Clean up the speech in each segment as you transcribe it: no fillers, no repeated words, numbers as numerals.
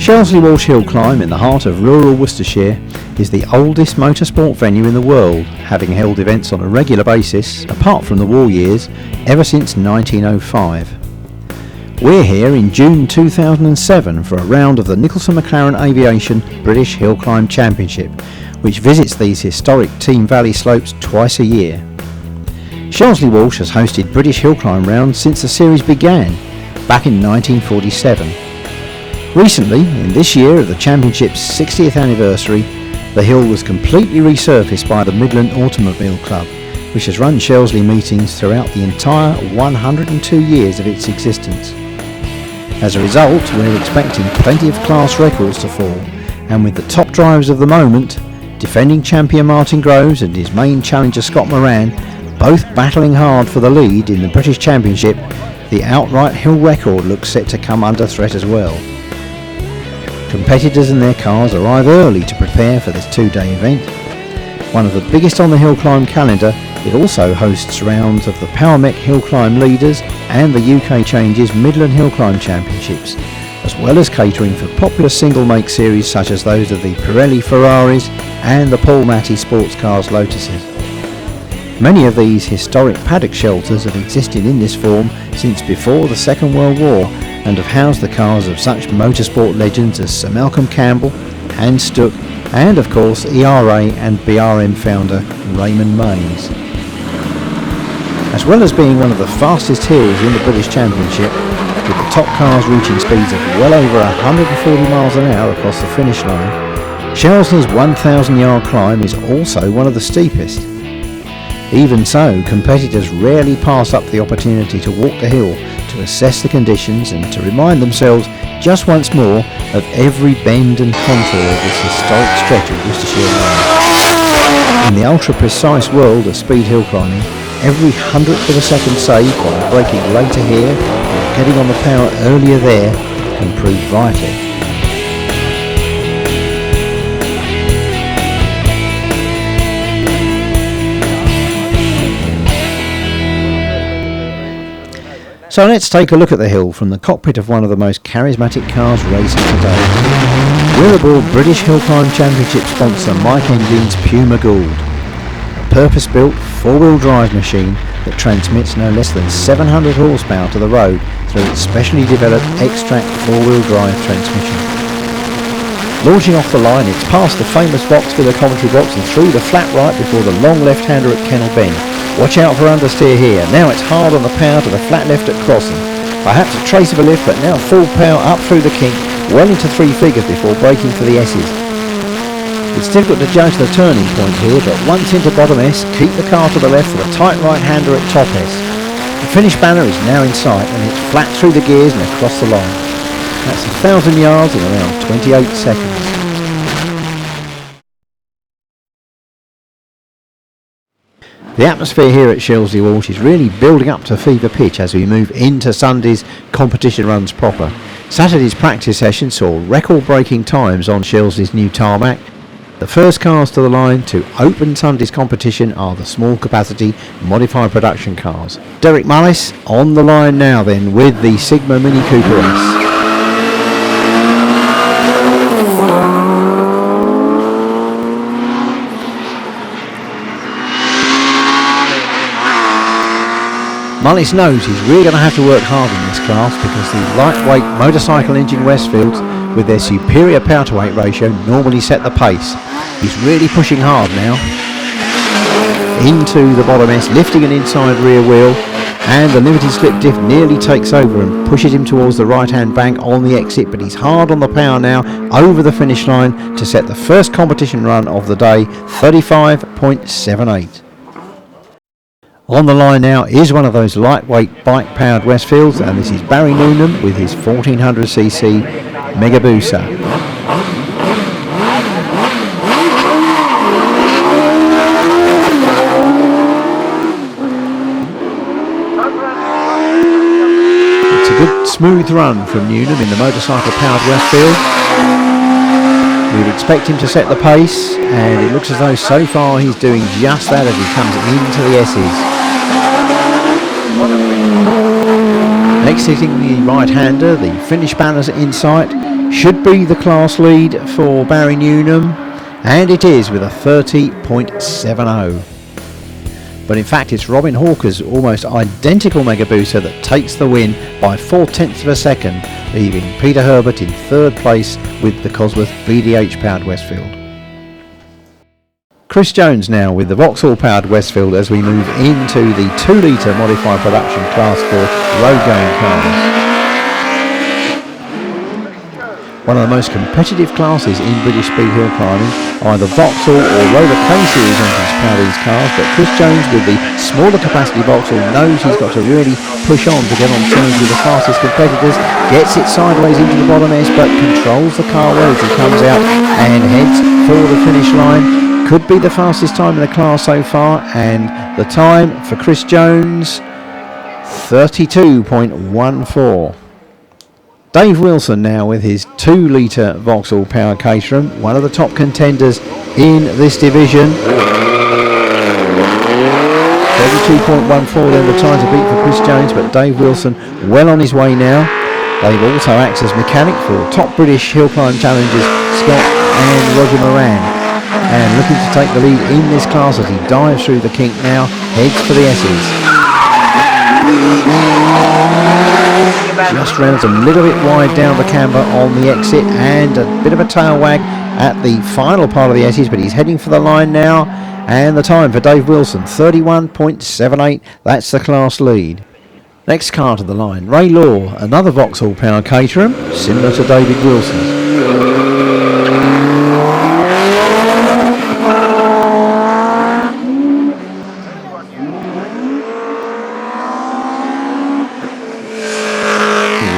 Shelsley Walsh Hillclimb in the heart of rural Worcestershire is the oldest motorsport venue in the world, having held events on a regular basis, apart from the war years, ever since 1905. We're here in June 2007 for a round of the Nicholson McLaren Aviation British Hillclimb Championship, which visits these historic Team Valley slopes twice a year. Shelsley Walsh has hosted British Hillclimb rounds since the series began, back in 1947. Recently, in this year of the Championship's 60th anniversary, the hill was completely resurfaced by the Midland Automobile Club, which has run Shelsley meetings throughout the entire 102 years of its existence. As a result, we're expecting plenty of class records to fall, and with the top drivers of the moment, defending champion Martin Groves and his main challenger Scott Moran, both battling hard for the lead in the British Championship, the outright hill record looks set to come under threat as well. Competitors and their cars arrive early to prepare for this two-day event. One of the biggest on the Hillclimb calendar, it also hosts rounds of the Power Mech Hillclimb Leaders and the UK Changes Midland Hillclimb Championships, as well as catering for popular single-make series such as those of the Pirelli Ferraris and the Paul Matty Sports Cars Lotuses. Many of these historic paddock shelters have existed in this form since before the Second World War and have housed the cars of such motorsport legends as Sir Malcolm Campbell, Hans Stuck, and of course ERA and BRM founder Raymond Mays. As well as being one of the fastest hills in the British Championship, with the top cars reaching speeds of well over 140 miles an hour across the finish line, Shelsley's 1,000-yard climb is also one of the steepest. Even so, competitors rarely pass up the opportunity to walk the hill to assess the conditions and to remind themselves just once more of every bend and contour of this historic stretch of Worcestershire line. In the ultra-precise world of speed hill climbing, every hundredth of a second saved by braking later here or getting on the power earlier there can prove vital. So let's take a look at the hill from the cockpit of one of the most charismatic cars racing today. We're aboard British Hillclimb Championship sponsor Mike Engine's Puma Gould, a purpose-built four-wheel drive machine that transmits no less than 700 horsepower to the road through its specially developed X-Track four-wheel drive transmission. Launching off the line, it's past the famous Vauxville commentary box and through the flat right before the long left-hander at Kennel Bend. Watch out for understeer here. Now it's hard on the power to the flat left at Crossing. Perhaps a trace of a lift, but now full power up through the kink, well into three figures before braking for the S's. It's difficult to judge the turning point here, but once into bottom S, keep the car to the left for the tight right-hander at top S. The finish banner is now in sight and it's flat through the gears and across the line. That's 1,000 yards in around 28 seconds. The atmosphere here at Shelsley Walsh is really building up to fever pitch as we move into Sunday's competition runs proper. Saturday's practice session saw record-breaking times on Shelsley's new tarmac. The first cars to the line to open Sunday's competition are the small capacity modified production cars. Derek Mullis on the line now then with the Sigma Mini Cooper S. Mullis knows he's really going to have to work hard in this class because the lightweight motorcycle engine Westfields with their superior power to weight ratio normally set the pace. He's really pushing hard now. Into the bottom S, lifting an inside rear wheel, and the limited slip diff nearly takes over and pushes him towards the right hand bank on the exit, but he's hard on the power now over the finish line to set the first competition run of the day, 35.78. On the line now is one of those lightweight bike-powered Westfields, and this is Barry Noonan with his 1400cc Megabusa. It's a good smooth run from Noonan in the motorcycle-powered Westfield. We'd expect him to set the pace, and it looks as though so far he's doing just that as he comes into the S's. Exiting the right-hander, the finish banners in sight, should be the class lead for Barry Newnham, and it is with a 30.70. But in fact it's Robin Hawker's almost identical Mega Booster that takes the win by 0.4 of a second, leaving Peter Herbert in third place with the Cosworth BDH powered Westfield. Chris Jones now with the Vauxhall powered Westfield as we move into the 2 litre modified production class for road going cars. One of the most competitive classes in British speed hill climbing. Either Vauxhall or Rover K Series engines power these cars, but Chris Jones with the smaller capacity Vauxhall knows he's got to really push on to get on terms with the fastest competitors, gets it sideways into the bottom S but controls the car well as he comes out and heads for the finish line. Could be the fastest time in the class so far, and the time for Chris Jones, 32.14. Dave Wilson now with his 2 litre Vauxhall powered Caterham, one of the top contenders in this division. 32.14 then the time to beat for Chris Jones, but Dave Wilson well on his way now. Dave also acts as mechanic for top British hill climb challengers Scott and Roger Moran, and looking to take the lead in this class as he dives through the kink now, heads for the S's. Just rounds a little bit wide down the camber on the exit, and a bit of a tail wag at the final part of the S's, but he's heading for the line now, and the time for Dave Wilson, 31.78, that's the class lead. Next car to the line, Ray Law, another Vauxhall powered Caterham, similar to David Wilson's.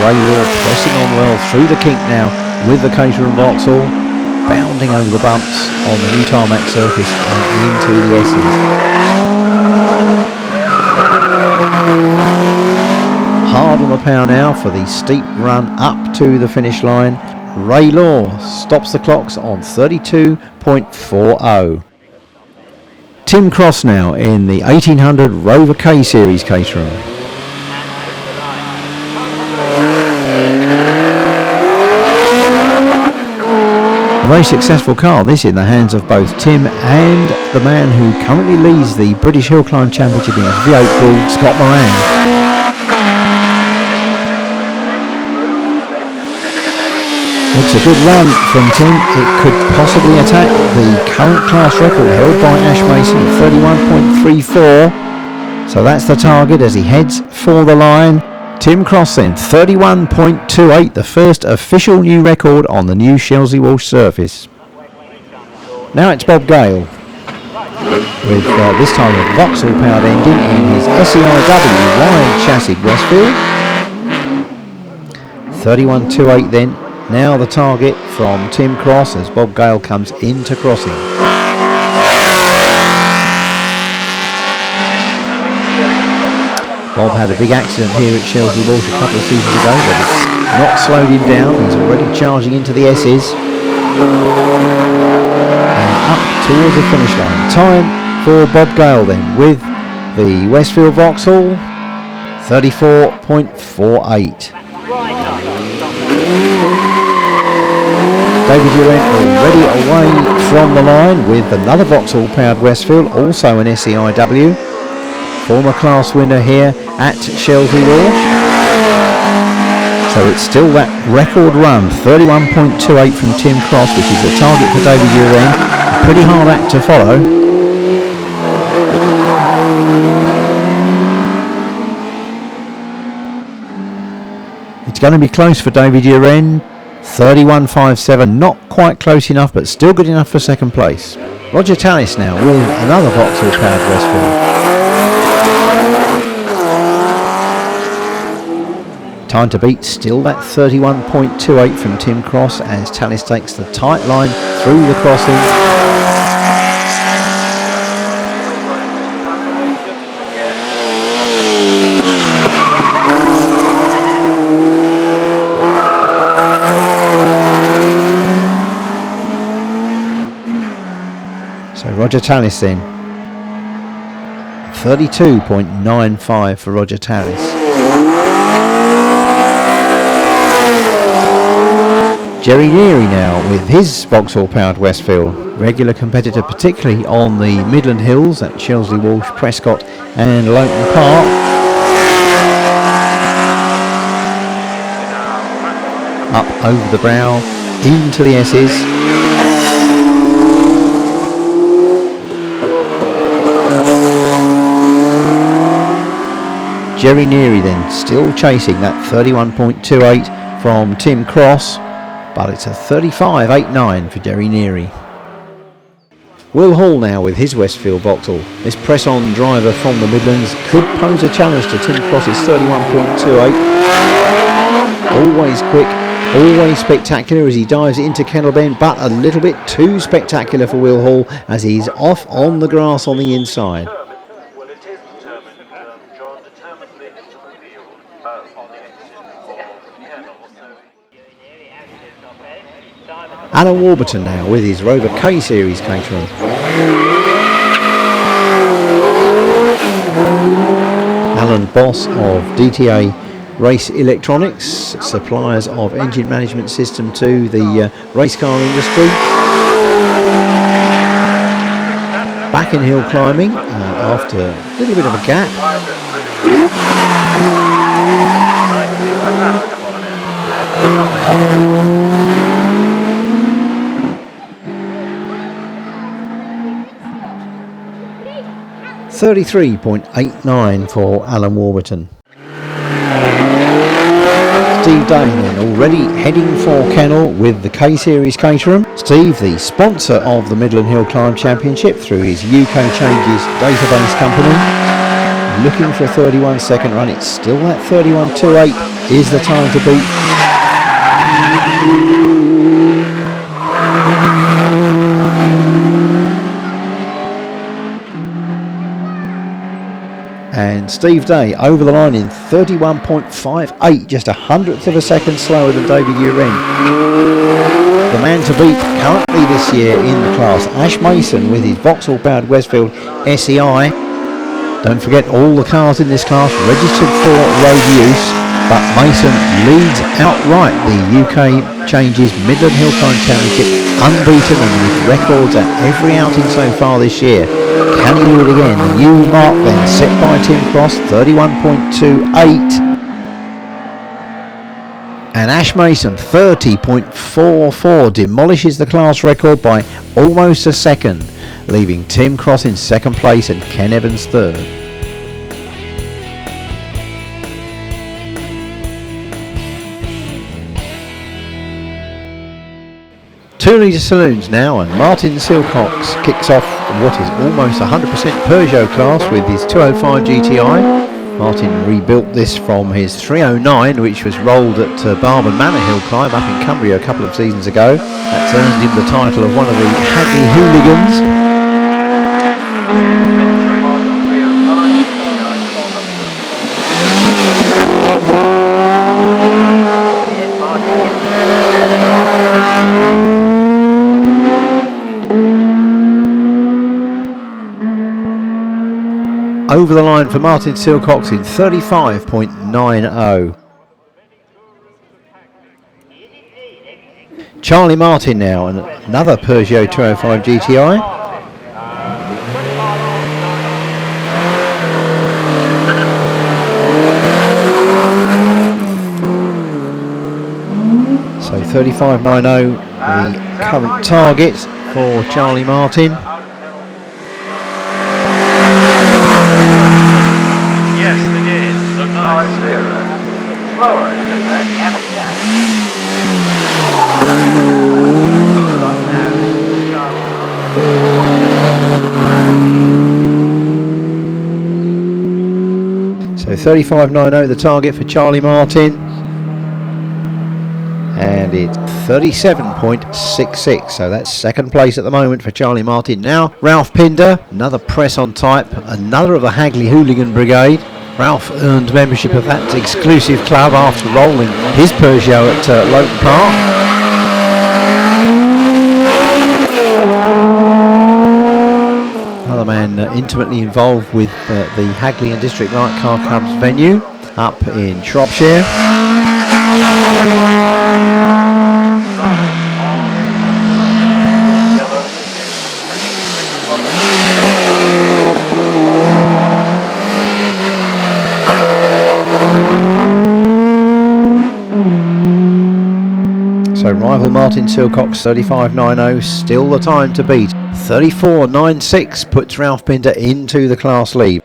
Ray Law pressing on well through the kink now with the Caterham Vauxhall, bounding over the bumps on the new tarmac surface and into the S's. Hard on the power now for the steep run up to the finish line. Ray Law stops the clocks on 32.40. Tim Cross now in the 1800 Rover K Series Caterham. A very successful car, this, in the hands of both Tim and the man who currently leads the British Hill Climb Championship in his V8 called Scott Moran. It's a good run from Tim. It could possibly attack the current class record held by Ash Mason at 31.34. So that's the target as he heads for the line. Tim Cross then, 31.28, the first official new record on the new Shelsley Walsh surface. Now it's Bob Gale, with this time a Vauxhall powered engine in his SEIW wide chassis Westfield. 31.28 then, now the target from Tim Cross as Bob Gale comes into crossing. Bob had a big accident here at Shelsley Walsh a couple of seasons ago, but it's not slowed him down. He's already charging into the S's and up towards the finish line. Time for Bob Gale then with the Westfield Vauxhall, 34.48. David Urent already away from the line with another Vauxhall powered Westfield, also an SEIW. Former class winner here at Shelsley Walsh. So it's still that record run, 31.28 from Tim Cross, which is the target for David Urent. A pretty hard act to follow. It's going to be close for David Urent. 31.57, not quite close enough, but still good enough for second place. Roger Tallis now with another Vauxhall powered Westfield. Time to beat, still that 31.28 from Tim Cross as Tallis takes the tight line through the crossing. So Roger Tallis then, 32.95 for Roger Tallis. Jerry Neary now with his Vauxhall powered Westfield. Regular competitor particularly on the Midland Hills at Shelsley Walsh, Prescott and Lowton Park. Up over the brow, into the S's. Jerry Neary then still chasing that 31.28 from Tim Cross, but it's a 35.89 for Jerry Neary. Will Hall now with his Westfield Vauxhall. This press-on driver from the Midlands could pose a challenge to Tim Cross's 31.28. Always quick, always spectacular as he dives into Kennel Bend, but a little bit too spectacular for Will Hall as he's off on the grass on the inside. Alan Warburton now with his Rover K Series Caterham. Alan Boss of DTA Race Electronics, suppliers of engine management system to the race car industry. Back in hill climbing after a little bit of a gap. 33.89 for Alan Warburton. Steve Dane already heading for Kennel with the K-Series Caterham. Steve, the sponsor of the Midland Hill Climb Championship through his UK Changes database company. Looking for a 31-second run. It's still that 31.28 is the time to beat. And Steve Day over the line in 31.58, just a hundredth of a second slower than David Uren. The man to beat currently this year in the class, Ash Mason with his Vauxhall powered Westfield SEI. Don't forget all the cars in this class registered for road use, but Mason leads outright the UK Changes Midland Hill Climb Championship, unbeaten and with records at every outing so far this year. Can he do it again? The new mark then set by Tim Cross, 31.28. And Ash Mason, 30.44, demolishes the class record by almost a second, leaving Tim Cross in second place and Ken Evans third. 2 litre saloons now, and Martin Silcox kicks off what is almost 100% Peugeot class with his 205 GTI. Martin rebuilt this from his 309, which was rolled at Barban Manor Hill Climb up in Cumbria a couple of seasons ago. That's earned him the title of one of the Hagley Hooligans. Over the line for Martin Silcox in 35.90. Charlie Martin now, and another Peugeot 205 GTI. So 35.90, the current target for Charlie Martin. So 35.90 the target for Charlie Martin, and it's 37.66, so that's second place at the moment for Charlie Martin. Now Ralph Pinder, another press on type, another of the Hagley Hooligan Brigade. Ralph earned membership of that exclusive club after rolling his Peugeot at Lowton Park. Another man intimately involved with the Hagley and District Light Car Club's venue up in Shropshire. So rival Martin Silcox 35.90, still the time to beat. 34.96 puts Ralph Pinder into the class lead.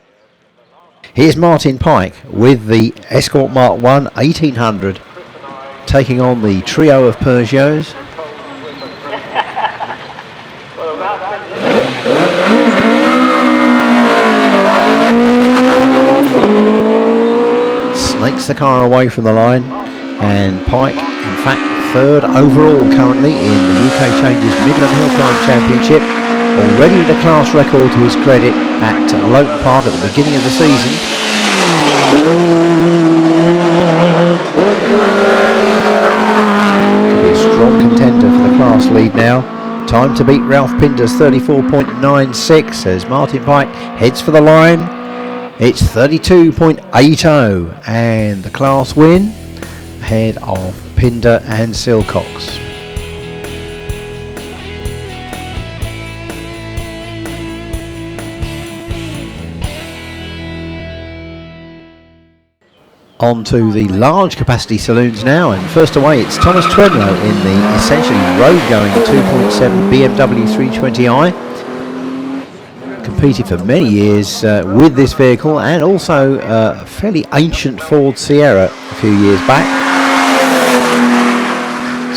Here's Martin Pike with the Escort Mark 1 1800, taking on the trio of Peugeots. Snakes the car away from the line, and Pike, in fact, third overall currently in the UK Changes Midland Hillclimb Championship. Already with a class record to his credit at Lowton Park at the beginning of the season. Could be a strong contender for the class lead now. Time to beat Ralph Pinder's 34.96 as Martin Pike heads for the line. It's 32.80 and the class win ahead of Pinder and Silcox. On to the large capacity saloons now, and first away it's Thomas Twemlow in the essentially road going 2.7 BMW 320i. Competed for many years with this vehicle, and also a fairly ancient Ford Sierra a few years back.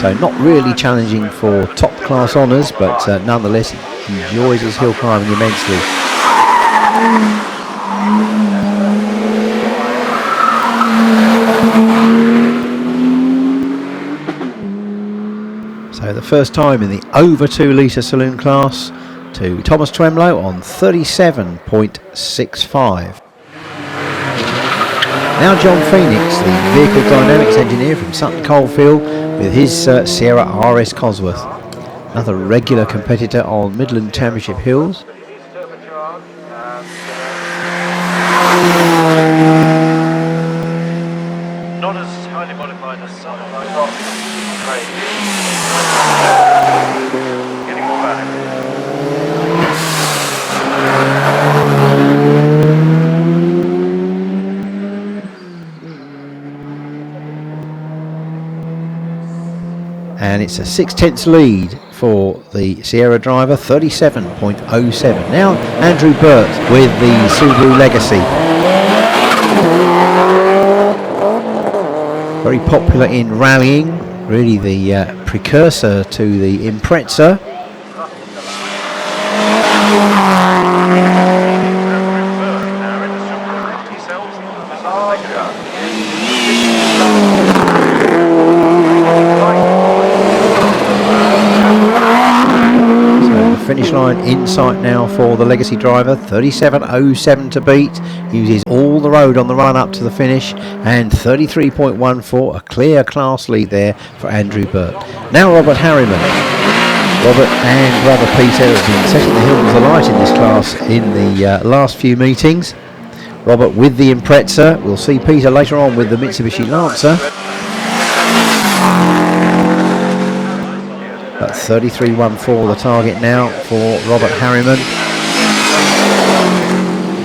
So not really challenging for top class honours, but nonetheless enjoys his hill climbing immensely. So the first time in the over 2 litre saloon class to Thomas Twemlow on 37.65. Now John Phoenix, the vehicle dynamics engineer from Sutton Coldfield, with his Sierra RS Cosworth. Another regular competitor on Midland Championship hills. Not as highly modified as some. Getting more value. And it's a 6/10 lead for the Sierra driver, 37.07. Now Andrew Burt with the Subaru Legacy. Very popular in rallying, really the precursor to the Impreza. Finish line in sight now for the Legacy driver, 37.07 to beat. Uses all the road on the run up to the finish, and 33.14, a clear class lead there for Andrew Burt. Now Robert Harriman. Robert and brother Peter have been setting the hills alight in this class in the last few meetings. Robert with the Impreza. We'll see Peter later on with the Mitsubishi Lancer. At 33.14 the target now for Robert Harriman.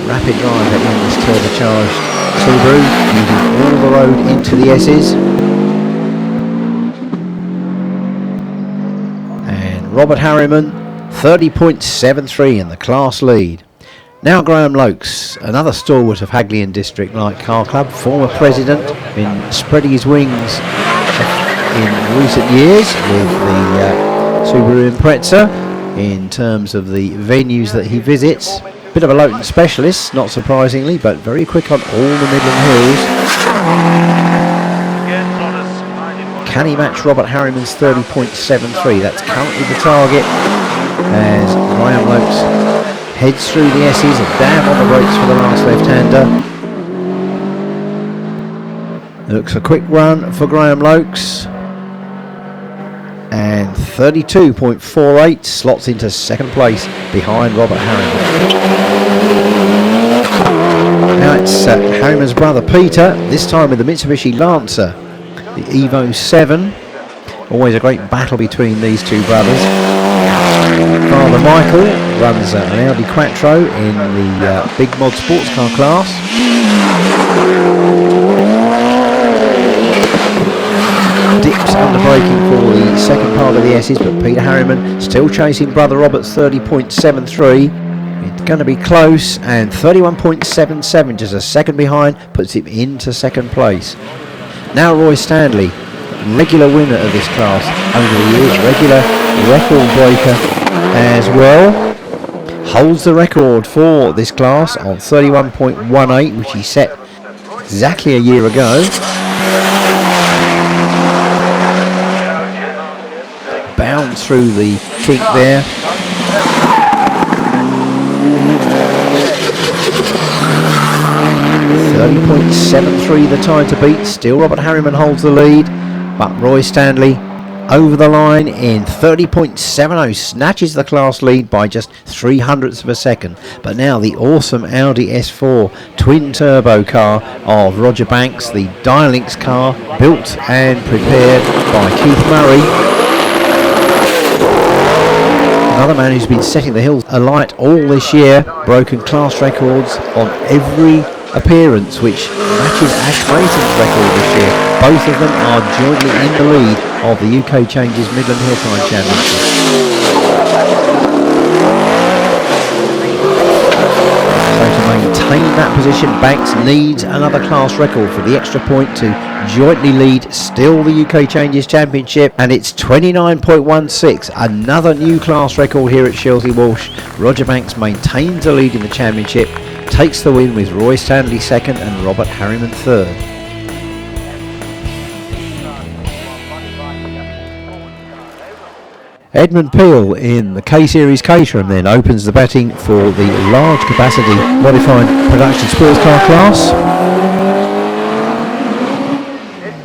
Rapid driver in this turbocharged Subaru, using all the road into the S's. And Robert Harriman, 30.73 in the class lead. Now Graham Lokes, another stalwart of Hagley and District Light Car Club, former president, been spreading his wings in recent years with the Subaru Impreza in terms of the venues that he visits. Bit of a Lowton specialist, not surprisingly, but very quick on all the Midland hills. Can he match Robert Harriman's 30.73? That's currently the target as Graham Lokes heads through the S's, a dab on the brakes for the last left-hander. Looks a quick run for Graham Lokes. And 32.48 slots into second place behind Robert Harriman. Now it's Harriman's brother Peter, this time with the Mitsubishi Lancer, the Evo 7. Always a great battle between these two brothers. Father Michael runs an Audi Quattro in the big mod sports car class. Dips under braking for the second part of the S's, but Peter Harriman still chasing brother Robert's 30.73. It's going to be close, and 31.77, just a second behind, puts him into second place. Now Roy Stanley, regular winner of this class over the years, regular record breaker as well, holds the record for this class on 31.18, which he set exactly a year ago. Bounds through the kink there. .73 the time to beat. Still Robert Harriman holds the lead, but Roy Stanley over the line in 30.70, snatches the class lead by just 0.03 of a second. But now the awesome Audi S4 twin turbo car of Roger Banks, the Dialinks car, built and prepared by Keith Murray. Another man who's been setting the hills alight all this year, broken class records on every appearance, which matches Ash Clayton's record this year. Both of them are jointly in the lead of the UK Changes Midland Hillclimb Championship. So to maintain that position, Banks needs another class record for the extra point to jointly lead still the UK Changes Championship, and it's 29.16, another new class record here at Shelsley Walsh. Roger Banks maintains the lead in the championship, takes the win with Roy Stanley second and Robert Harriman third. Edmund Peel in the K-Series Caterham then opens the betting for the large capacity modified production sports car class.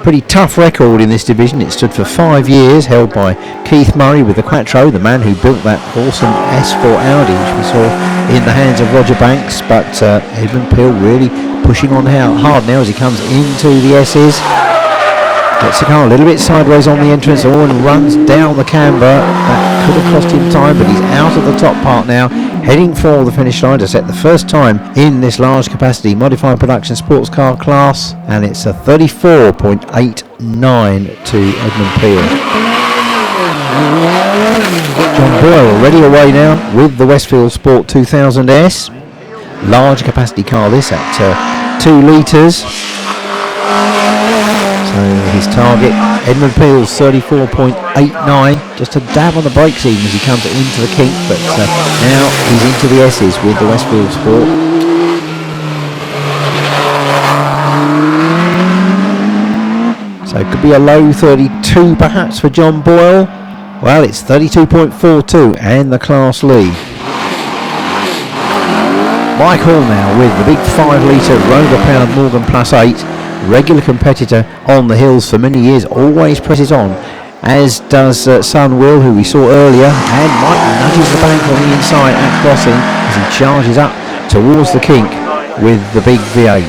Pretty tough record in this division. It stood for 5 years, held by Keith Murray with the Quattro, the man who built that awesome S4 Audi which we saw in the hands of Roger Banks. But Edmund Peel really pushing on hard now as he comes into the S's. Gets the car a little bit sideways on the entrance, and runs down the camber. That could have cost him time, but he's out of the top part now, heading for the finish line to set the first time in this large capacity modified production sports car class, and it's a 34.89 to Edmund Peel. John Boyle already away now with the Westfield Sport 2000S. Large capacity car this at 2 litres. So his target, Edmund Peel's 34.89, just a dab on the brakes even as he comes into the kink, but now he's into the S's with the Westfield Sport. So it could be a low 32 perhaps for John Boyle. Well, it's 32.42 and the class lead. Mike Hall now with the big 5 litre Rover powered Morgan Plus 8. Regular competitor on the hills for many years, always presses on, as does son Will, who we saw earlier, and Mike nudges the bank on the inside at crossing as he charges up towards the kink with the big V8.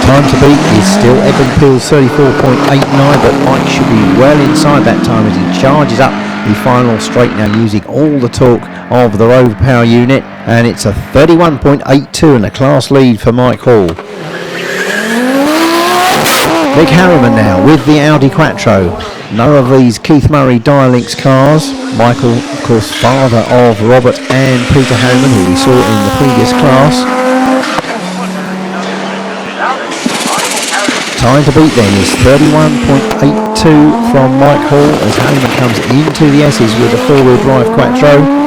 Time to beat is still Edmund Peel's 34.89, but Mike should be well inside that time as he charges up the final straight now using all the torque of the Rover Power unit, and it's a 31.82 and a class lead for Mike Hall. Mick Harriman now with the Audi Quattro. None of these Keith Murray Dialinks cars. Michael, of course, father of Robert and Peter Harriman, who we saw in the previous class. Time to beat then is 31.82 from Mike Hall as Harriman comes into the S's with a 4-wheel drive Quattro.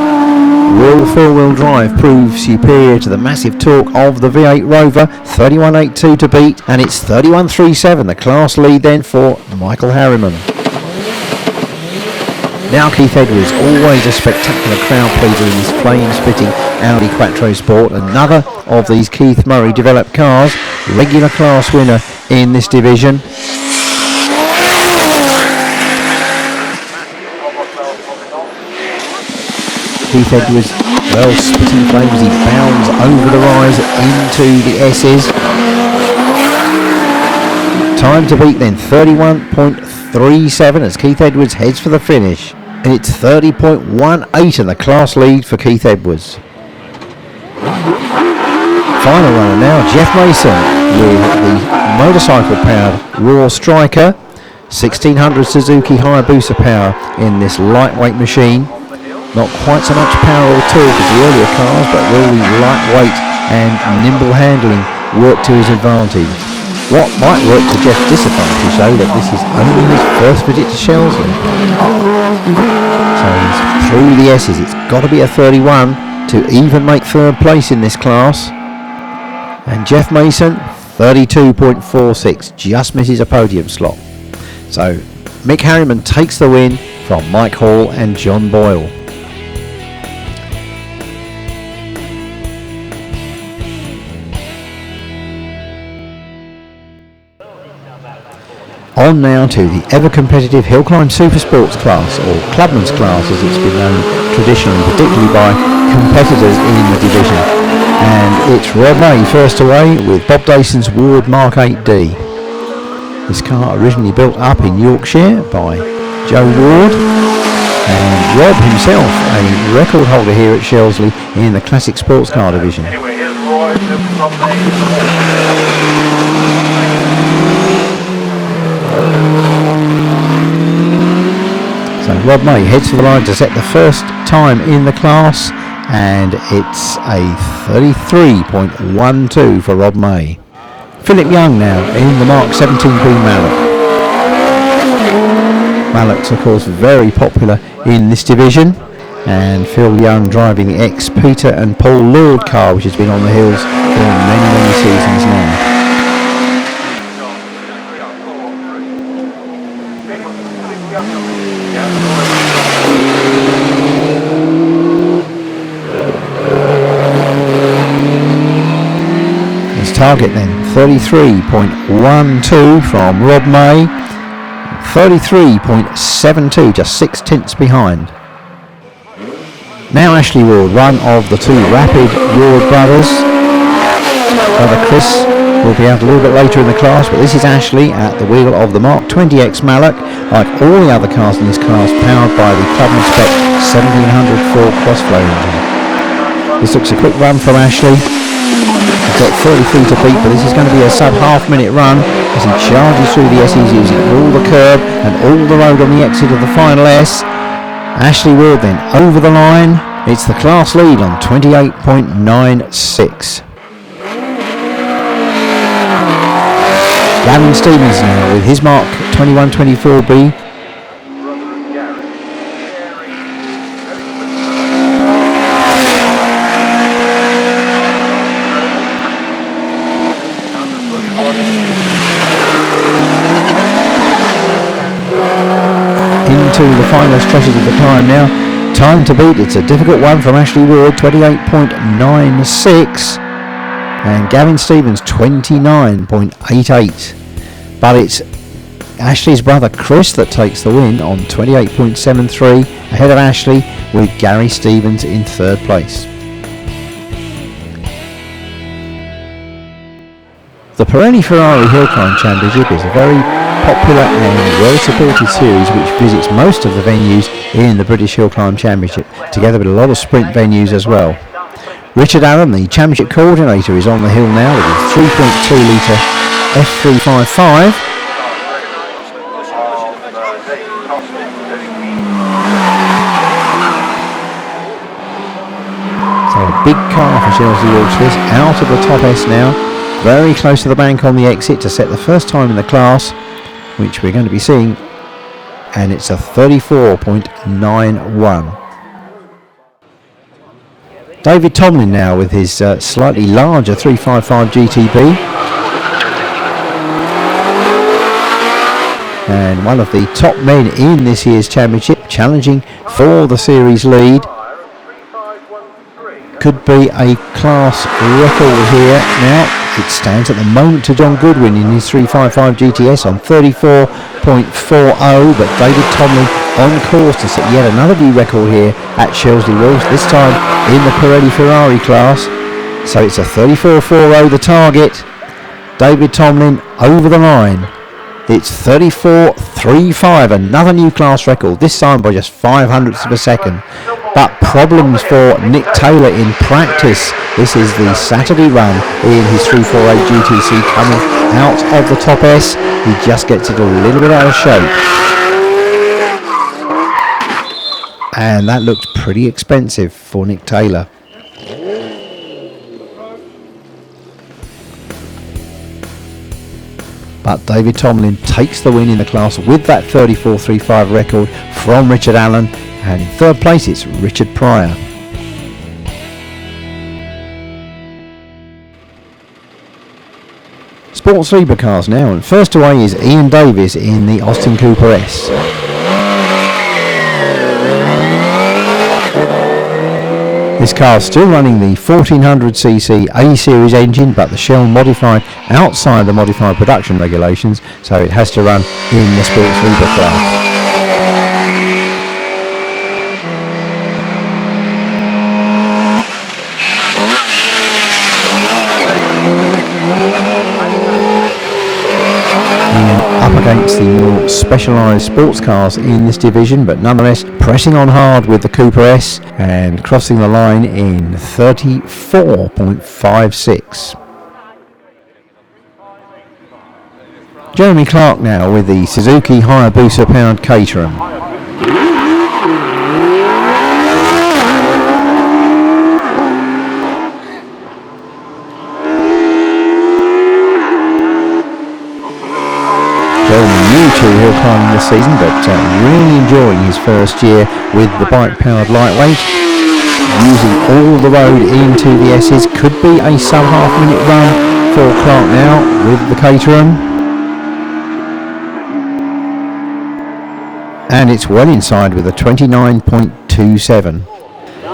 Will 4-wheel drive prove superior to the massive torque of the V8 Rover? 31.82 to beat, and it's 31.37, the class lead then for Michael Harriman. Now Keith Edwards, always a spectacular crowd pleaser in his flame-spitting Audi Quattro Sport. Another of these Keith Murray developed cars, regular class winner in this division. Keith Edwards, well, spitting flames as he bounds over the rise into the S's. Time to beat then, 31.37 as Keith Edwards heads for the finish. And it's 30.18 and the class lead for Keith Edwards. Final runner now, Jeff Mason with the motorcycle powered Raw Striker. 1600 Suzuki Hayabusa power in this lightweight machine. Not quite so much power or torque as the earlier cars, but really lightweight and nimble handling work to his advantage. What might work to Jeff's disadvantage though, that this is only his first visit to Shelsley. So he's through the S's. It's got to be a 31 to even make third place in this class. And Jeff Mason, 32.46, just misses a podium slot. So Mick Harriman takes the win from Mike Hall and John Boyle. On now to the ever-competitive Hillclimb Super Sports class, or Clubman's class as it's been known traditionally, particularly by competitors in the division. And it's Rob May first away with Bob Dayson's Ward Mark 8D. This car originally built up in Yorkshire by Joe Ward, and Rob himself a record holder here at Shelsley in the Classic Sports Car division. Anyway, here's Roy from So Rob May heads for the line to set the first time in the class, and it's a 33.12 for Rob May. Philip Young now in the Mark 17B Mallet. Mallet's of course very popular in this division, and Phil Young driving the ex-Peter and Paul Lord car, which has been on the hills for many seasons now. Target then 33.12 from Rob May, 33.72, just 6 tenths behind. Now Ashley Ward, one of the two rapid Ward brothers. Brother Chris will be out a little bit later in the class, but this is Ashley at the wheel of the Mark 20X Mallock, like all the other cars in this class, powered by the Clubman Spec 1700 Ford Crossflow engine. This looks a quick run from Ashley. He's got 33 to beat, but this is going to be a sub-half minute run as he charges through the S's using all the curb and all the road on the exit of the final S. Ashley Ward then over the line. It's the class lead on 28.96. Gavin Stevens now with his Mark 2124B. Into the final stretches of the climb now. Time to beat, it's a difficult one from Ashley Ward, 28.96, and Gavin Stevens 29.88. But it's Ashley's brother Chris that takes the win on 28.73, ahead of Ashley with Gary Stevens in third place. The Pirelli Ferrari Hillclimb Championship is a very popular and well-supported series which visits most of the venues in the British Hillclimb Championship, together with a lot of sprint venues as well. Richard Allen, the championship coordinator, is on the hill now with his 3.2 litre F355. So a big car for Shelsley Walsh this, out of the top S now, very close to the bank on the exit to set the first time in the class, which we're going to be seeing, and it's a 34.91. David Tomlin now with his slightly larger 355 GTB, and one of the top men in this year's championship, challenging for the series lead. Could be a class record here now. It stands at the moment to John Goodwin in his 355 GTS on 34.40, but David Tomlin on course to set yet another new record here at Shelsley Walsh, this time in the Pirelli Ferrari class. So it's a 34.40 the target. David Tomlin over the line. It's 34.35, another new class record, this time by just 0.05 of a second. But problems for Nick Taylor in practice. This is the Saturday run in his 348 GTC coming out of the top S. He just gets it a little bit out of shape. And that looked pretty expensive for Nick Taylor. But David Tomlin takes the win in the class with that 34.35 record from Richard Allen, and in third place it's Richard Pryor. Sports Sleeper cars now, and first away is Ian Davis in the Austin Cooper S. This car is still running the 1400cc A-Series engine, but the Shell modified outside the modified production regulations, so it has to run in the Sports Sleeper class. Up against the more specialised sports cars in this division, but nonetheless pressing on hard with the Cooper S and crossing the line in 34.56. Jeremy Clark now with the Suzuki Hayabusa powered Caterham. New to Hillclimb this season, but really enjoying his first year with the bike-powered lightweight. Using all the road into the S's. Could be a sub-half-minute run for Clark now with the Caterham. And it's well inside with a 29.27.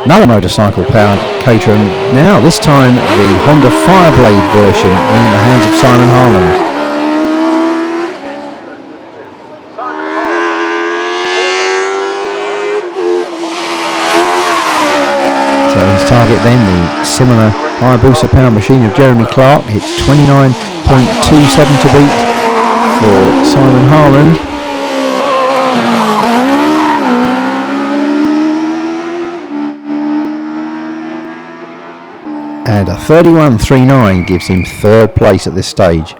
Another motorcycle-powered Caterham. Now, this time the Honda Fireblade version in the hands of Simon Harland. Target then, the similar Hayabusa power machine of Jeremy Clark. It's 29.27 to beat for Simon Harland. And a 31.39 gives him third place at this stage.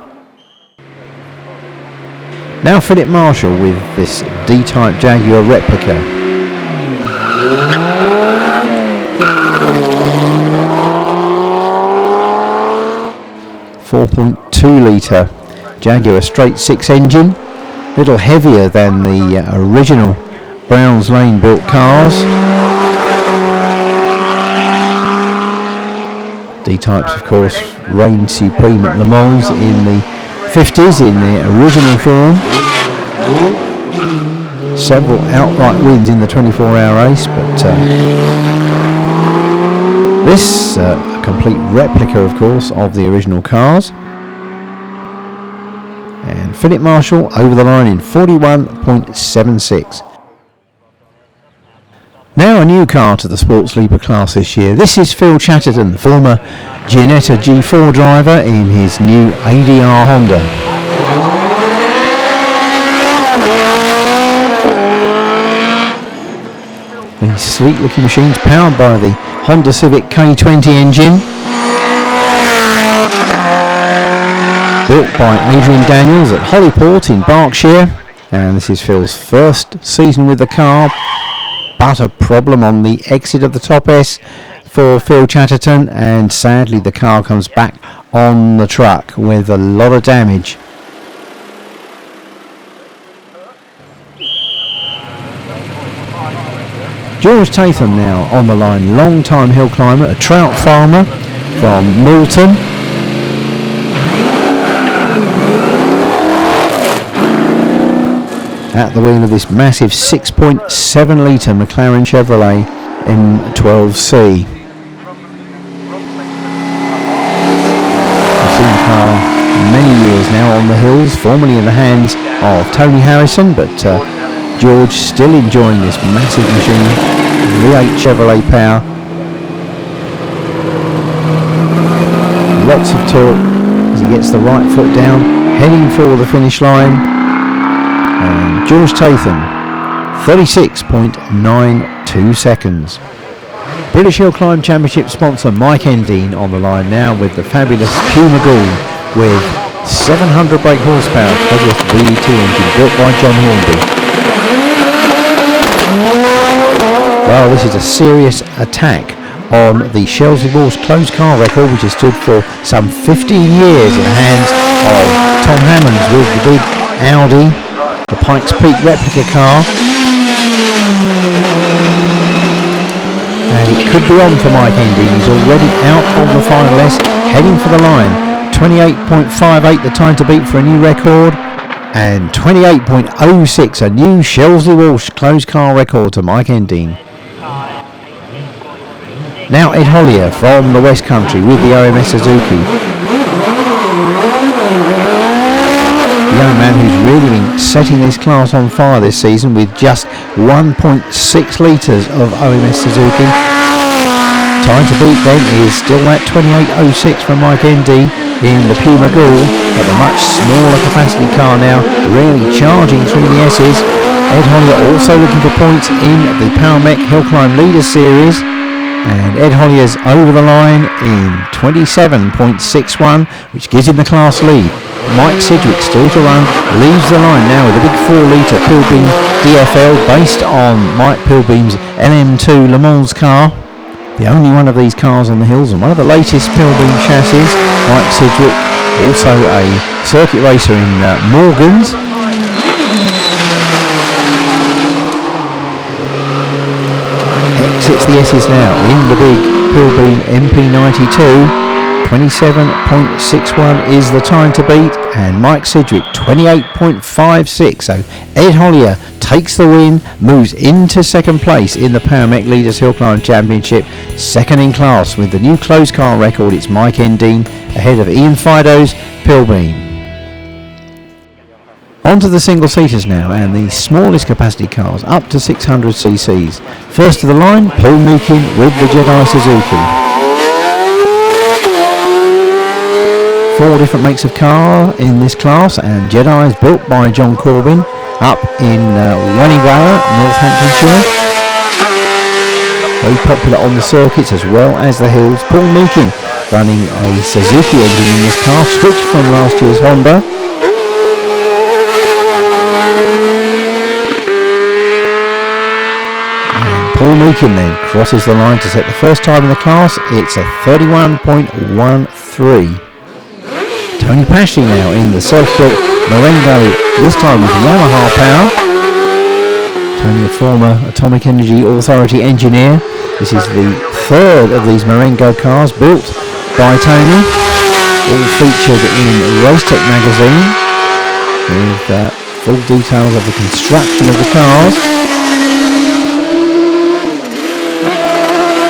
Now Philip Marshall with this D-Type Jaguar replica. 4.2 litre Jaguar straight six engine, a little heavier than the original Browns Lane built cars. D-Types of course reigned supreme at Le Mans in the 50s in their original form. Several outright wins in the 24-hour race, but this a complete replica, of course, of the original cars. And Philip Marshall over the line in 41.76. Now a new car to the Sports Sleeper class this year. This is Phil Chatterton, the former Ginetta G4 driver, in his new ADR Honda. These sleek looking machines powered by the Honda Civic K20 engine, built by Adrian Daniels at Hollyport in Berkshire. And this is Phil's first season with the car, but a problem on the exit of the top S for Phil Chatterton, and sadly the car comes back on the truck with a lot of damage. George Tatham now on the line, long-time hill climber, a trout farmer from Milton. At the wheel of this massive 6.7 litre McLaren Chevrolet M12C. I've seen the car many years now on the hills, formerly in the hands of Tony Harrison, but George still enjoying this massive machine, V8 Chevrolet power. Lots of torque as he gets the right foot down, heading for the finish line. And George Tatham, 36.92 seconds. British Hill Climb Championship sponsor Mike Endine on the line now with the fabulous Hugh McGould with 700 brake horsepower Cosworth VE2 engine built by John Hornby. Well, this is a serious attack on the Shelsley Walsh closed car record, which has stood for some 15 years in the hands of Tom Hammonds with the big Audi, the Pikes Peak replica car. And it could be on for Mike Hendy. He's already out on the final S, heading for the line. 28.58 the time to beat for a new record, and 28.06 a new Shelsley Walsh closed car record to Mike Endine. Now Ed Hollier from the West Country with the OMS Suzuki. The young man who's really been setting this class on fire this season with just 1.6 litres of OMS Suzuki. Time to beat then is still at 28.06 from Mike Endine in the Puma Ghoul, but a much smaller capacity car now, really charging through the S's. Ed Hollier also looking for points in the Power Mech Hillclimb Leaders Series, and Ed Hollier's over the line in 27.61, which gives him the class lead. Mike Sidgwick still to run, leaves the line now with a big 4-litre Pilbeam DFL based on Mike Pilbeam's LM2 Le Mans car. The only one of these cars on the hills, and one of the latest Pilbeam chassis. Mike Sidgwick, also a circuit racer in Morgan's. Exits the S's now in the big Pilbeam MP92. 27.61 is the time to beat, and Mike Sidgwick 28.56. So Ed Hollier takes the win, moves into second place in the Power Mech Leaders Hillclimb Championship, second in class with the new closed car record. It's Mike Endine ahead of Ian Fido's Pilbeam. On to the single seaters now, and the smallest capacity cars up to 600 cc's. First to the line, Paul Meakin with the Jedi Suzuki. 4 different makes of car in this class, and Jedi is built by John Corbin up in Wanningwara, Northamptonshire. Very popular on the circuits as well as the hills. Paul Meakin running a Suzuki engine in this car, switched from last year's Honda. And Paul Meakin then crosses the line to set the first time in the class. It's a 31.13. Tony Pashley now in the self-built Marengo, this time with Yamaha power. Tony, a former Atomic Energy Authority engineer. This is the third of these Marengo cars built by Tony, all featured in Racetech magazine with full details of the construction of the cars.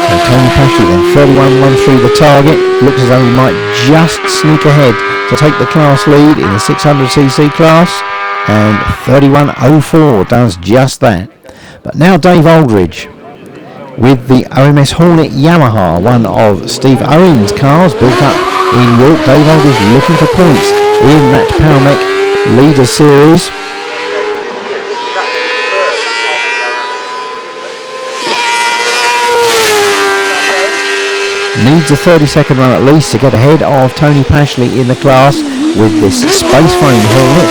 So Tony Pashley then 31.13 the target. Looks as though he might just sneak ahead to take the class lead in the 600cc class, and 31.04 does just that. But now Dave Aldridge with the OMS Hornet Yamaha, one of Steve Owen's cars built up in York. Dave Aldridge looking for points in that Power Mech Leader Series. Needs a 30-second run at least to get ahead of Tony Pashley in the class with this space frame Hornet.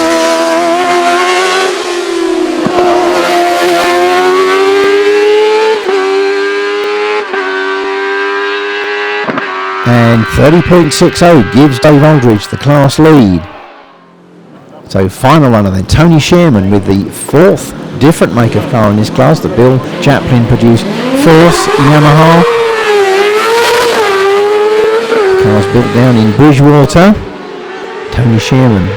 And 30.60 gives Dave Aldridge the class lead. So final runner then, Tony Sherman with the fourth different make of car in this class, the Bill Chaplin produced Force Yamaha. Cars built down in Bridgewater. Tony Sherman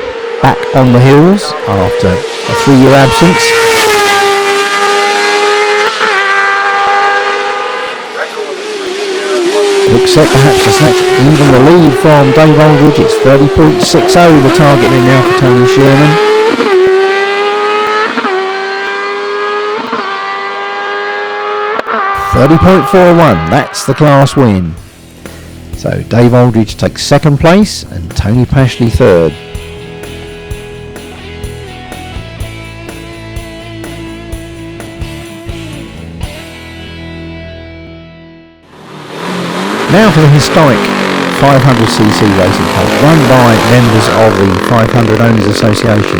back on the hills after a 3-year absence. Looks set perhaps to snatch even the lead from Dave Aldridge. It's 30.60 the target in now for Tony Sherman. .41, that's the class win. So Dave Aldridge takes second place and Tony Pashley third. Now for the historic 500cc racing car, run by members of the 500 Owners Association.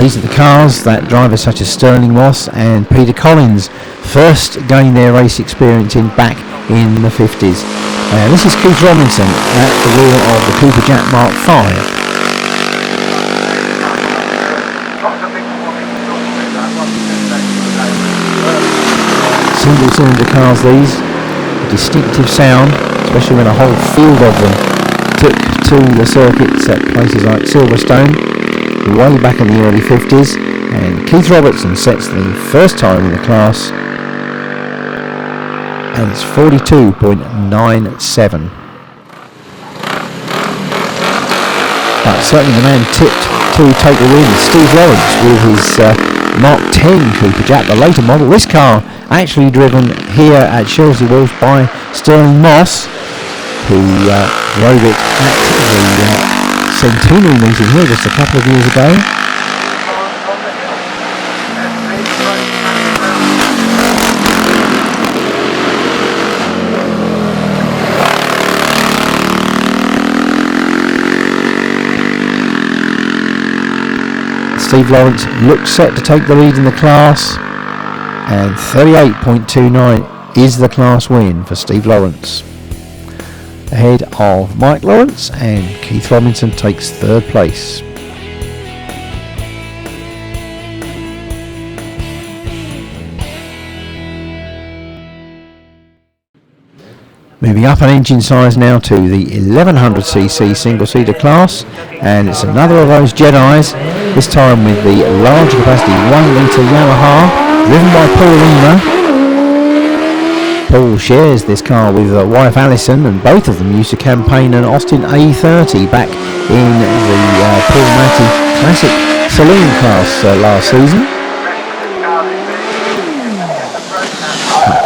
These are the cars that drivers such as Sterling Moss and Peter Collins first gained their race experience in back in the 50s. This is Keith Robinson at the wheel of the Cooper Jack Mark V. Single cylinder cars these, a distinctive sound, especially when a whole field of them took to the circuits at places like Silverstone way back in the early 50s, and Keith Robertson sets the first time in the class, and it's 42.97. But certainly the man tipped to take the win, Steve Lawrence, with his Mark 10 Cooper Jack, the later model. This car actually driven here at Shelsley Walsh by Sterling Moss, who drove it at the centenary meeting here just a couple of years ago. Steve Lawrence looks set to take the lead in the class, and 38.29 is the class win for Steve Lawrence. Ahead of Mike Lawrence, and Keith Robinson takes third place. Moving up an engine size now to the 1100cc single-seater class, and it's another of those Jedis, this time with the large capacity 1 litre Yamaha, driven by Paul Lima. Paul shares this car with wife Alison, and both of them used to campaign an Austin A30 back in the Paul Matty Classic Saloon class last season.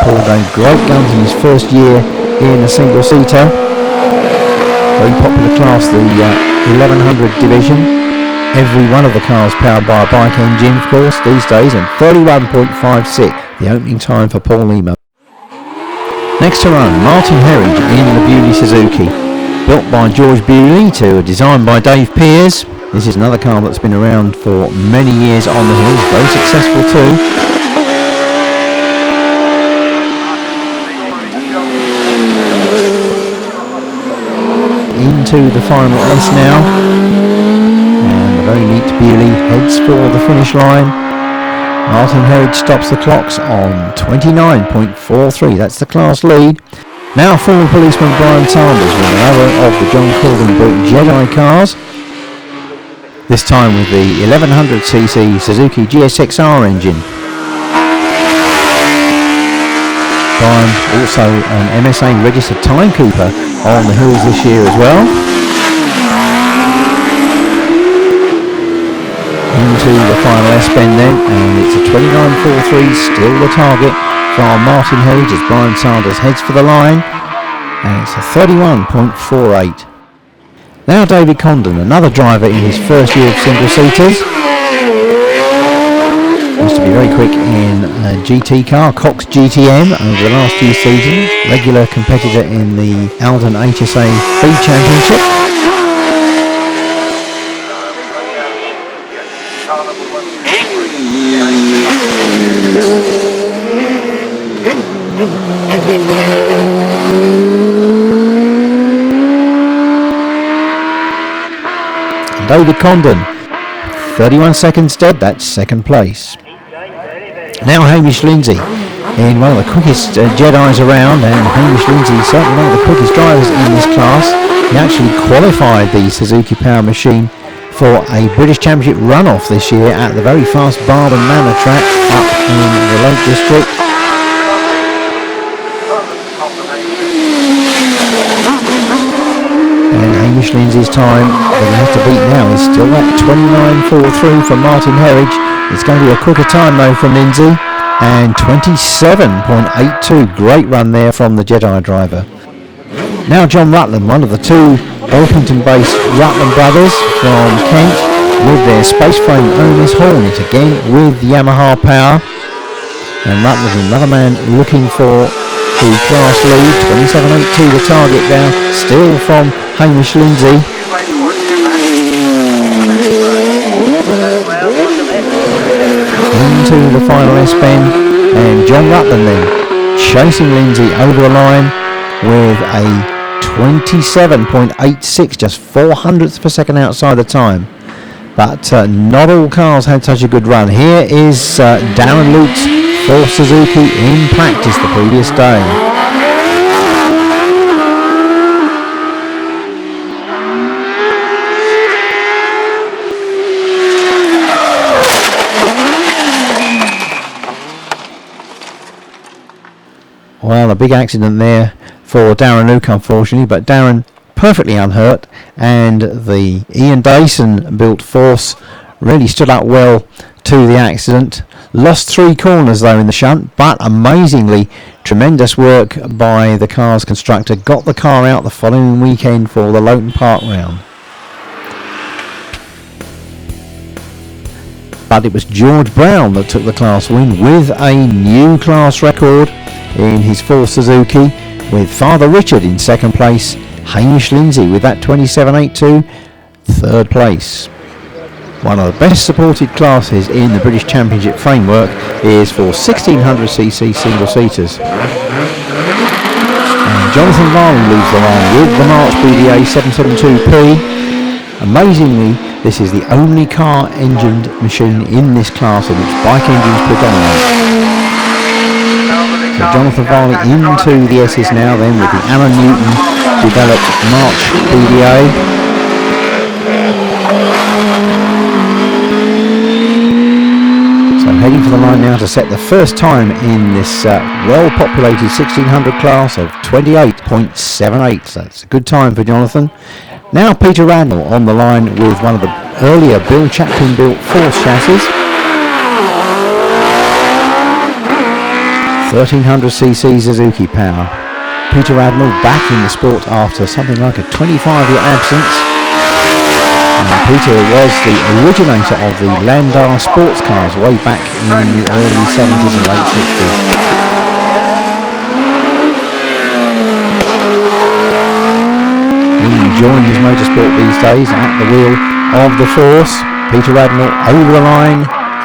Paul gave great guns in his first year in a single-seater. Very popular class, the 1100 division. Every one of the cars powered by a bike engine, of course, these days, and 31.56, the opening time for Paul Lima. Next to run, Martin Herridge in the Bewley Suzuki, built by George Bewley to designed by Dave Pears. This is another car that's been around for many years on the hills, very successful too. Into the final race now, and the very neat Bewley heads for the finish line. Martin Herridge stops the clocks on 29.43, that's the class lead. Now former policeman Brian Sanders with another of the John Corbin built Jedi cars, this time with the 1100cc Suzuki GSXR engine. Brian also an MSA registered time cooper on the hills this year as well. Into the final S-bend then, and it's a 29.43, still the target for Martin Herridge as Brian Sanders heads for the line, and it's a 31.48. Now David Condon, another driver in his first year of single-seaters. Used to be very quick in a GT car, Cox GTM, over the last few seasons. Regular competitor in the Alden HSA Speed Championship. And David Condon, 31 seconds dead, that's second place. Now Hamish Lindsay in one of the quickest Jedis around, and Hamish Lindsay is certainly one of the quickest drivers in this class. He actually qualified the Suzuki Power Machine for a British Championship runoff this year at the very fast Barden Manor track up in the Lake District. And Hamish Lindsay's time that he has to beat now is still at 29.43 for Martin Herridge. It's going to be a quicker time though from Lindsay, and 27.82, great run there from the Jedi driver. Now John Rutland, one of the two Orpington-based Rutland brothers from Kent, with their space frame owners Hornet, again with Yamaha power. And Rutland, another man looking for the class lead. 27.82 the target now, still from Hamish Lindsay. Into the final S-bend, and John Rutland then chasing Lindsay over the line with a 27.86, just 0.04 per second outside the time. But not all cars had such a good run. Here is Darren Lutz for Suzuki in practice the previous day. Well, a big accident there for Darren Luke, unfortunately, but Darren perfectly unhurt, and the Ian Dyson built Force really stood up well to the accident. Lost 3 corners though in the shunt, but amazingly tremendous work by the car's constructor. Got the car out the following weekend for the Lowton Park round. But it was George Brown that took the class win with a new class record in his Force Suzuki, with Father Richard in second place. Hamish Lindsay with that 27.82 third place. One of the best supported classes in the British Championship framework is for 1600cc single-seaters. And Jonathan Varley leads the line with the March BDA 772P. Amazingly, this is the only car-engined machine in this class in which bike engines predominate. So Jonathan Varley into the S's now then with the Alan Newton developed March BDA. So heading for the line now to set the first time in this well-populated 1600 class of 28.78. So that's a good time for Jonathan. Now Peter Radnell on the line with one of the earlier Bill Chaplin built Force chassis. 1300cc Suzuki power. Peter Radnell back in the sport after something like a 25-year absence. And Peter was the originator of the Landau sports cars way back in the early 70s and late 60s. Enjoying his motorsport these days at the wheel of the Force. Peter Radnell over the line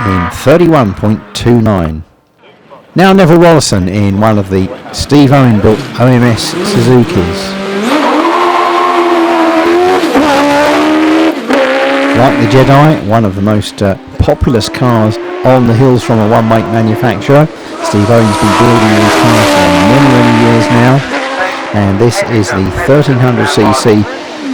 in 31.29. Now Neville Rollison in one of the Steve Owen built OMS Suzukis. Like the Jedi, one of the most populous cars on the hills from a one-make manufacturer. Steve Owen's been building these cars for many years now. And this is the 1300cc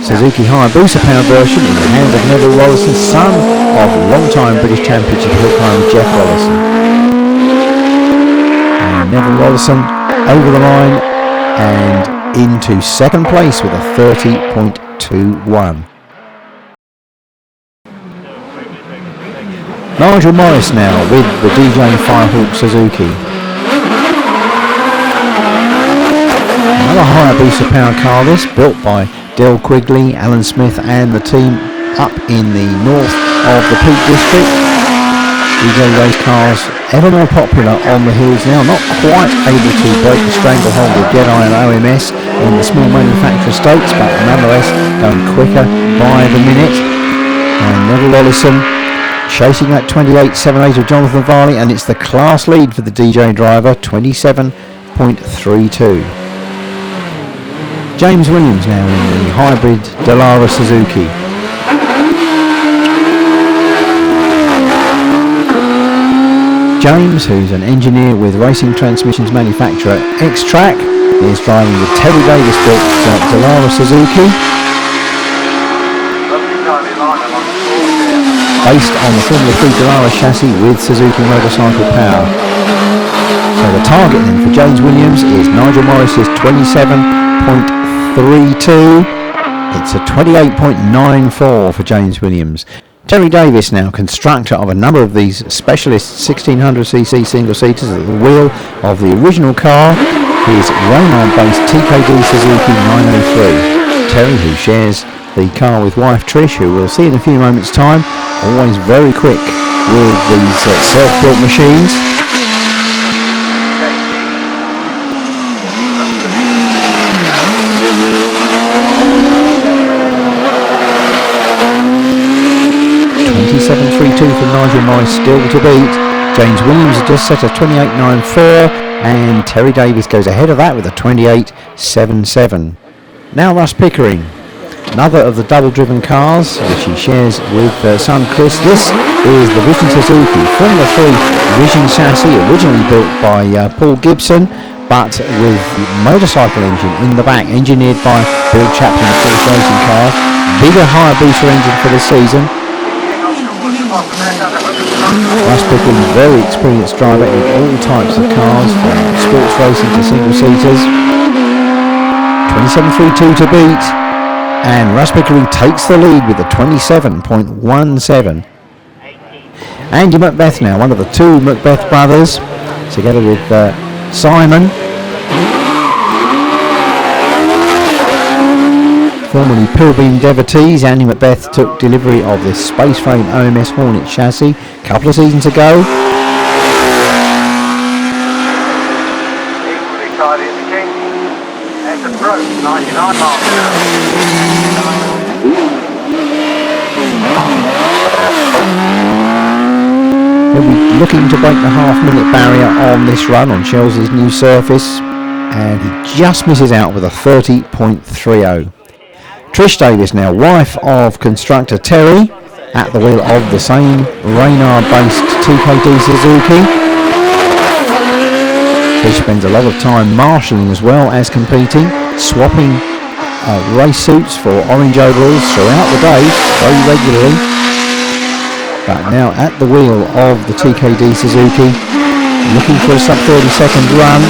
Suzuki Hayabusa powered version in the hands of Neville Rollison, son of long-time British Championship Hillclimb Jeff Rollison. Neville Rollison over the line and into second place with a 30.21. Nigel Morris now with the DJ Firehawk Suzuki. Another Hayabusa powered car this, built by Del Quigley, Alan Smith and the team up in the north of the Peak District. DJ race cars ever more popular on the hills now, not quite able to break the stranglehold of Jedi and OMS in the small manufacturer states, but nonetheless going quicker by the minute. And Neville Rollison chasing that 28.78 of Jonathan Varley, and it's the class lead for the DJ driver, 27.32. James Williams now in the hybrid Dallara Suzuki. James, who's an engineer with racing transmissions manufacturer X-Track, is driving the Terry Davis built Dallara Suzuki, based on the Formula 3 Dallara chassis with Suzuki motorcycle power. So the target then for James Williams is Nigel Morris's 27.32. It's a 28.94 for James Williams. Terry Davis now, constructor of a number of these specialist 1600cc single-seaters at the wheel of the original car, his Raynard-based TKD Suzuki 903. Terry, who shares the car with wife Trish, who we'll see in a few moments' time, always very quick with these self-built machines. 27.32 from Nigel Morris still to beat. James Williams has just set a 28.94 and Terry Davis goes ahead of that with a 28.77. Now Russ Pickering, another of the double-driven cars which he shares with son Chris. This is the Vision Suzuki Formula 3 Vision chassis, originally built by Paul Gibson, but with motorcycle engine in the back, engineered by Bill Chaplin, of course, racing car. Bigger, higher booster engine for this season. Russ Pickering, very experienced driver in all types of cars, from sports racing to single-seaters. 27.32 to beat, and Russ Pickering takes the lead with a 27.17. Andy Macbeth now, one of the two Macbeth brothers, together with Simon. Formerly Pilbeam devotees, Andy Macbeth took delivery of this Space Frame OMS Hornet chassis a couple of seasons ago. Equally tied in the king. And approach 99 miles an hour. He'll be looking to break the half-minute barrier on this run on Shelsley's new surface, and he just misses out with a 30.30. Trish Davis now, wife of constructor Terry, at the wheel of the same Reynard-based 2KD Suzuki. Trish spends a lot of time marshalling as well as competing, swapping race suits for orange overalls throughout the day, very regularly. But now at the wheel of the 2KD Suzuki, looking for a sub-30-second run,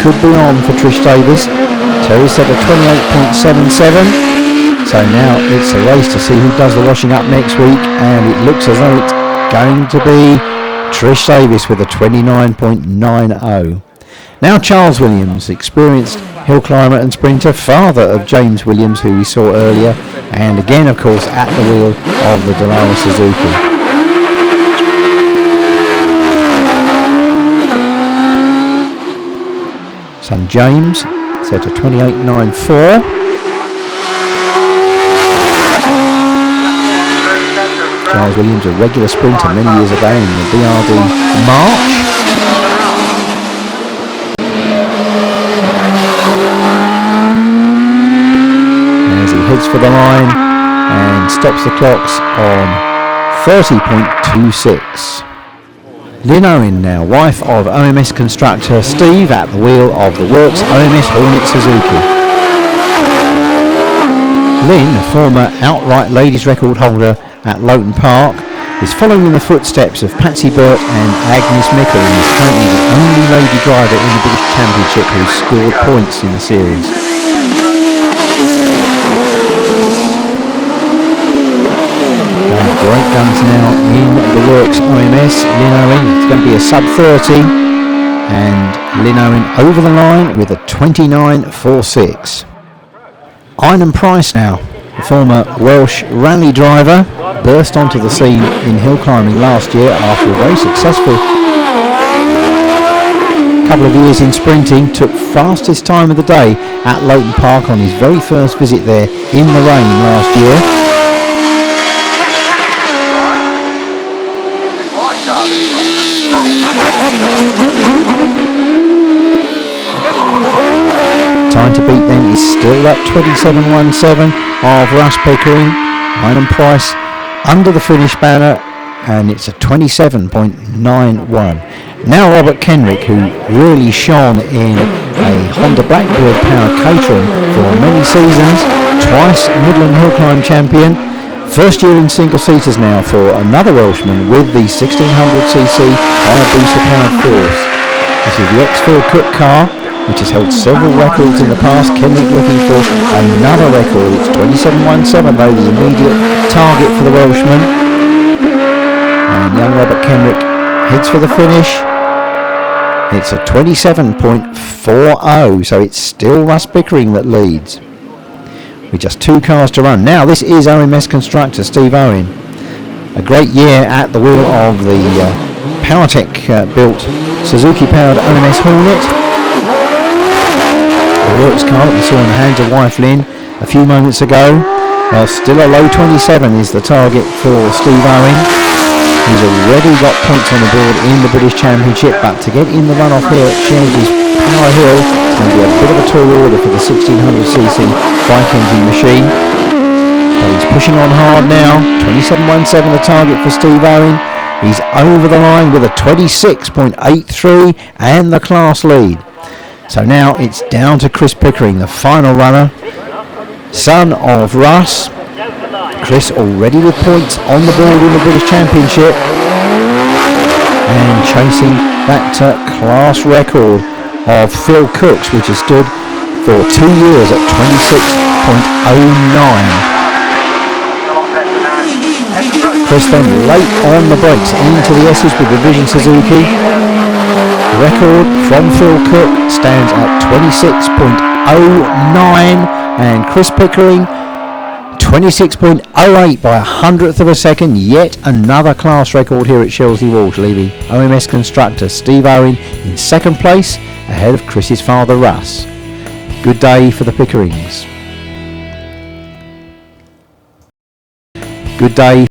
could be on for Trish Davis. Terry set a 28.77. So now it's a race to see who does the washing up next week, and it looks as though it's going to be Trish Davis with a 29.90. Now Charles Williams, experienced hill climber and sprinter, father of James Williams, who we saw earlier, and again, of course, at the wheel of the Dallara Suzuki. Son James set a 28.94. Charles Williams, a regular sprinter many years ago in the BRD March. As he heads for the line and stops the clocks on 30.26. Lynn Owen now, wife of OMS constructor Steve, at the wheel of the Works OMS Hornet Suzuki. Lynn, a former outright ladies record holder at Loughton Park, is following in the footsteps of Patsy Burt and Agnes Mickle, and is currently the only lady driver in the British Championship who scored points in the series. Great guns now in the Works OMS. Lynn Owen, it's going to be a sub-30, and Lynn Owen over the line with a 29.46. Inan Price now, the former Welsh rally driver, burst onto the scene in hill climbing last year after a very successful couple of years in sprinting. Took fastest time of the day at Loughton Park on his very first visit there in the rain last year. Time to beat then is still that 27.17 of Russ Pickering. Inan Price under the finish banner, and it's a 27.91. Now Robert Kenrick, who really shone in a Honda Blackbird powered Caterham for many seasons, twice Midland Hillclimb champion, first year in single seaters now for another Welshman with the 1600cc Hayabusa powered Force. This is the X-Field Cook car, which has held several records in the past. Kenrick looking for another record. It's 27.17 though, the immediate target for the Welshman. And young Robert Kenrick heads for the finish. It's a 27.40, so it's still Russ Pickering that leads, with just two cars to run. Now this is OMS constructor Steve Owen. A great year at the wheel of the PowerTech built Suzuki powered OMS Hornet. The Works car that we saw in the hands of wife Lynn a few moments ago. Well, still a low 27 is the target for Steve Owen. He's already got points on the board in the British Championship, but to get in the run-off here at Shelsley's Power Hill is going to be a bit of a tall order for the 1600cc bike engine machine. But he's pushing on hard now. 27.17 the target for Steve Owen. He's over the line with a 26.83 and the class lead. So now it's down to Chris Pickering, the final runner, son of Russ. Chris already with points on the board in the British Championship and chasing that class record of Phil Cook's, which has stood for 2 years at 26.09. Chris then late on the brakes into the S's with the Vision Suzuki. Record from Phil Cook stands at 26.09 and Chris Pickering 26.08 by 100th of a second. Yet another class record here at Shelsley Walsh, leaving OMS constructor Steve Owen in second place ahead of Chris's father Russ. Good day for the Pickerings. Good day.